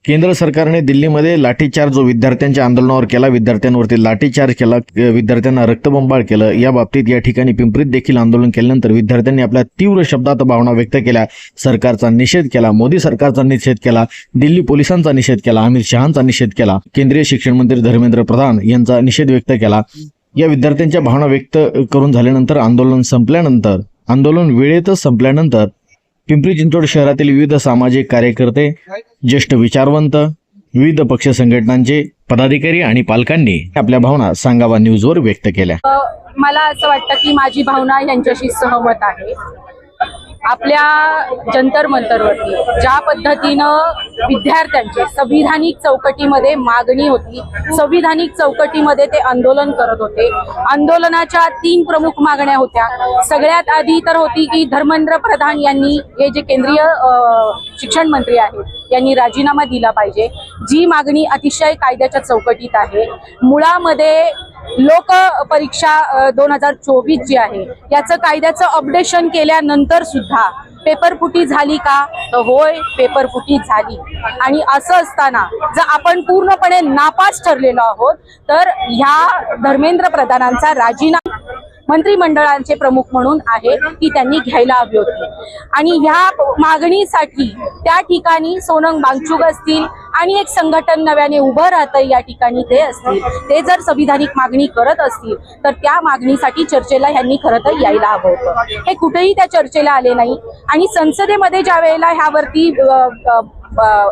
केंद्र सरकारने दिल्लीमध्ये लाठीचार्ज जो विद्यार्थ्यांच्या आंदोलनावर केला, विद्यार्थ्यांवरती लाठीचार्ज केला, विद्यार्थ्यांना रक्तबंबाळ केलं, या बाबतीत या ठिकाणी पिंपरीत देखील आंदोलन केल्यानंतर विद्यार्थ्यांनी आपल्या तीव्र शब्दात भावना व्यक्त केल्या, सरकारचा निषेध केला, मोदी सरकारचा निषेध केला, दिल्ली पोलिसांचा निषेध केला, अमित शहांचा निषेध केला, केंद्रीय शिक्षण मंत्री धर्मेंद्र प्रधान यांचा निषेध व्यक्त केला। या विद्यार्थ्यांच्या भावना व्यक्त करून झाल्यानंतर आंदोलन वेळेतच संपल्यानंतर पिंपरी चिंचवड शहरातील विविध सामाजिक कार्यकर्ते, ज्येष्ठ विचारवंत, विविध पक्ष संघटनांचे पदाधिकारी आणि पालकांनी आपल्या भावना सांगावा न्यूजवर व्यक्त केल्या। मला असं वाटतं की माझी भावना यांच्याशी सहमत आहे। आपल्या जंतर मंतरवरती ज्या पद्धतीनं विद्यार्थ्यांची संविधानिक चौकटीमध्ये मागणी होती, संविधानिक चौकटीमध्ये ते आंदोलन करत होते। आंदोलनाच्या 3 प्रमुख मागण्या होत्या। सगळ्यात आधी तर होती की धर्मेंद्र प्रधान यांनी, हे जे केंद्रीय शिक्षण मंत्री आहेत, यांनी राजीनामा दिला पाहिजे। जी मागणी अतिशय कायद्याच्या चौकटीत आहे। मुळामध्ये लोक परीक्षा 2024 जी आहे याचं कायद्याचं अपडेशन केल्यानंतर सुद्धा पेपरफुटी झाली का? तर होय, पेपरफुटी झाली। आणि असं असताना जर आपण पूर्णपणे नापास ठरलेलो आहोत तर ह्या धर्मेंद्र प्रधानांचा राजीनामा मंत्रिमंडळाचे प्रमुख म्हणून आहे की त्यांनी घ्यायला हवी होती। आणि ह्या मागणीसाठी त्या ठिकाणी सोनम वांगचुक असतील आणि एक संघटन नव्याने उभं राहतं या ठिकाणी ते असतील, ते जर संविधानिक मागणी करत असतील तर त्या मागणीसाठी चर्चेला ह्यांनी खरं तर यायला हवं होतं। हे कुठेही त्या चर्चेला आले नाही। आणि संसदेमध्ये ज्या वेळेला ह्यावरती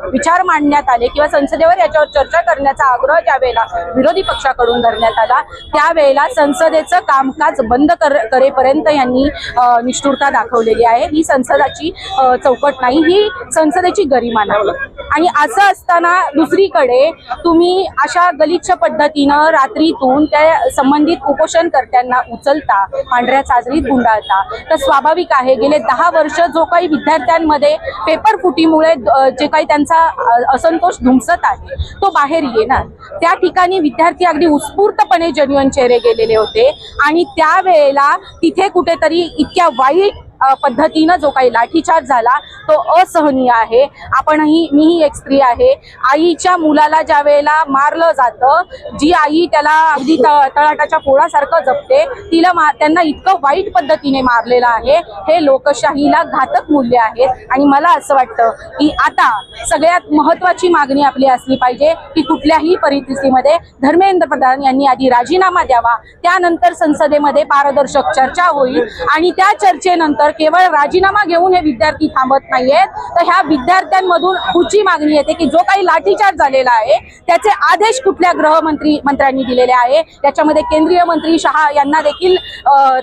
विचार मांडण्यात आले किंवा संसदेवर याच्यावर चर्चा करण्याचा आग्रह ज्या वेळेला विरोधी पक्षाकडून धरण्यात आला, त्यावेळेला संसदेचं कामकाज बंद करेपर्यंत यांनी निष्ठुरता दाखवलेली आहे। ही संसदाची चौकट नाही, ही संसदेची गरिमा नाही। आणि असं असताना दुसरीकडे तुम्ही अशा गलिच्छ पद्धतीनं रात्रीतून त्या संबंधित उपोषणकर्त्यांना उचलता, पांढऱ्या चादरीत गुंडाळता, तर स्वाभाविक आहे गेले 10 वर्ष जो काही विद्यार्थ्यांमध्ये पेपर फुटीमुळे जे काही त्यांचा असंतोष धुमसत आहे तो बाहेर येणार। त्या ठिकाणी विद्यार्थी अगदी उत्स्फूर्तपणे जेन्युइन चेहरे गेलेले होते आणि त्यावेळेला तिथे कुठेतरी इतक्या वाईट पद्धतीनं जो काही लाठीचार्ज झाला तो असहनीय आहे। मीही एक स्त्री आहे। आईच्या मुलाला ज्या वेळेला मारलं जातं, जी आई त्याला अगदी तळाटाच्या पोळासारखं जपते, त्यांना इतकं वाईट पद्धतीने मारलेलं आहे। हे लोकशाहीला घातक मूल्य आहेत। आणि मला असं वाटतं की आता सगळ्यात महत्त्वाची मागणी आपली असली पाहिजे की कुठल्याही परिस्थितीमध्ये धर्मेंद्र प्रधान यांनी आधी राजीनामा द्यावा, त्यानंतर संसदेमध्ये पारदर्शक चर्चा होईल आणि त्या चर्चेनंतर केवळ राजीनामा घेऊन हे विद्यार्थी थांबत नाहीयेत, तर ह्या विद्यार्थ्यांमधून पुढची मागणी येते की जो काही लाठीचार्ज झालेला आहे त्याचे आदेश कुठल्या गृहमंत्र्यांनी दिलेले आहे, त्याच्यामध्ये केंद्रीय मंत्री शहा यांना देखील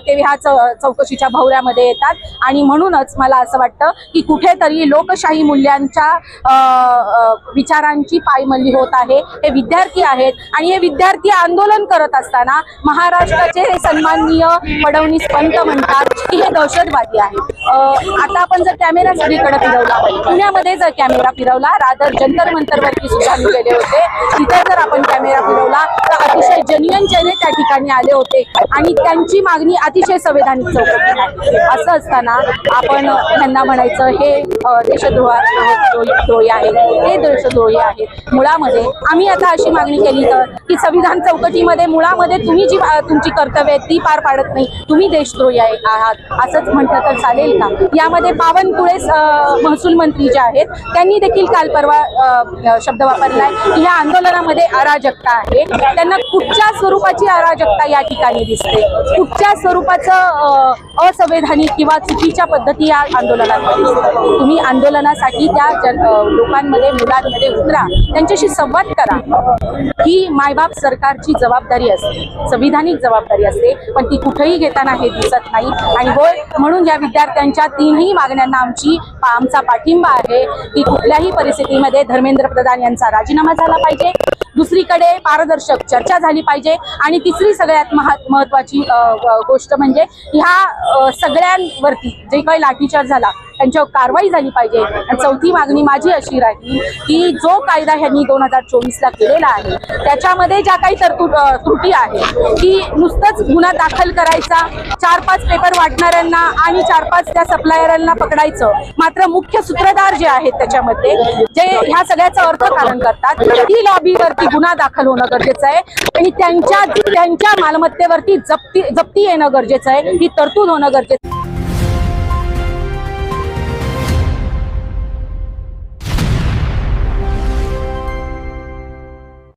ते ह्या चौकशीच्या भोवऱ्यामध्ये येतात। आणि म्हणूनच मला असं वाटतं की कुठेतरी लोकशाही मूल्यांच्या विचारांची पायमल्ली होत आहे। हे विद्यार्थी आहेत आणि हे विद्यार्थी आंदोलन करत असताना महाराष्ट्राचे हे सन्माननीय फडणवीस पंत म्हणतात की हे दहशतवादी आहे। आता आपण जर कॅमेरा सगळीकडे फिरवला, पुण्यामध्ये जर कॅमेरा फिरवला, रादर जंतर मंतरवरती सुद्धा गेले होते, तिथे जर आपण कॅमेरा फिरवला तर अतिशय जेन्युइन चेहरे त्या ठिकाणी आले होते आणि त्यांची मागणी अतिशय संवैधानिक चौकटीत आहे। असं असताना आपण त्यांना म्हणायचं हे देशद्रोही आहेत, हे देशद्रोही आहेत। मुळामध्ये आम्ही आता अशी मागणी केली तर की संविधान चौकटीमध्ये मुळामध्ये तुम्ही जी तुमची कर्तव्य आहेत ती पार पाडत नाही, तुम्ही देशद्रोही आहात असंच म्हटलं तर चालेल का? यामध्ये बावनकुळे महसूल मंत्री जे आहेत त्यांनी देखील काल परवा शब्द वापरलाय की ह्या आंदोलनामध्ये अराजकता आहे। त्यांना कुठच्या स्वरूपाची अराजकता या ठिकाणी दिसते, कुठच्या स्वरूपाचं असंवैधानिक किंवा चुकीच्या पद्धती या आंदोलनामध्ये दिसतात? तुम्ही आंदोलनासाठी त्या लोकांमध्ये, मुलांमध्ये उतरा, त्यांच्याशी संवाद करा। ही मायबाप सरकारची जबाबदारी असते, संविधानिक जबाबदारी असते, पण ती कुठेही घेताना हे दिसत नाही। आणि होय, म्हणून या विद्यार्थ्यांच्या 3ही मागण्यांना आमचा पाठिंबा आहे की कुठल्याही परिस्थितीमध्ये धर्मेंद्र प्रधान यांचा राजीनामा झाला पाहिजे, दुसरीकडे पारदर्शक चर्चा झाली पाहिजे आणि तिसरी सगळ्यात महत्वाची गोष्ट म्हणजे ह्या सगळ्यांवरती जे काही लाठीचार्ज झाला त्यांच्यावर कारवाई झाली पाहिजे। आणि चौथी मागणी माझी अशी राहील की जो कायदा ह्यांनी 2024ला केलेला आहे त्याच्यामध्ये ज्या काही त्रुटी आहे की नुसतंच गुन्हा दाखल करायचा, 4-5 पेपर वाटणाऱ्यांना आणि 4-5 त्या सप्लायरांना पकडायचं, मात्र मुख्य सूत्रधार जे आहेत त्याच्यामध्ये जे ह्या सगळ्याचं अर्थकारण करतात ती लॉबीवरती गुन्हा दाखल होणं गरजेचं आहे आणि त्यांच्या मालमत्तेवरती जप्ती येणं गरजेचं आहे, ही तरतूद होणं गरजेचं आहे।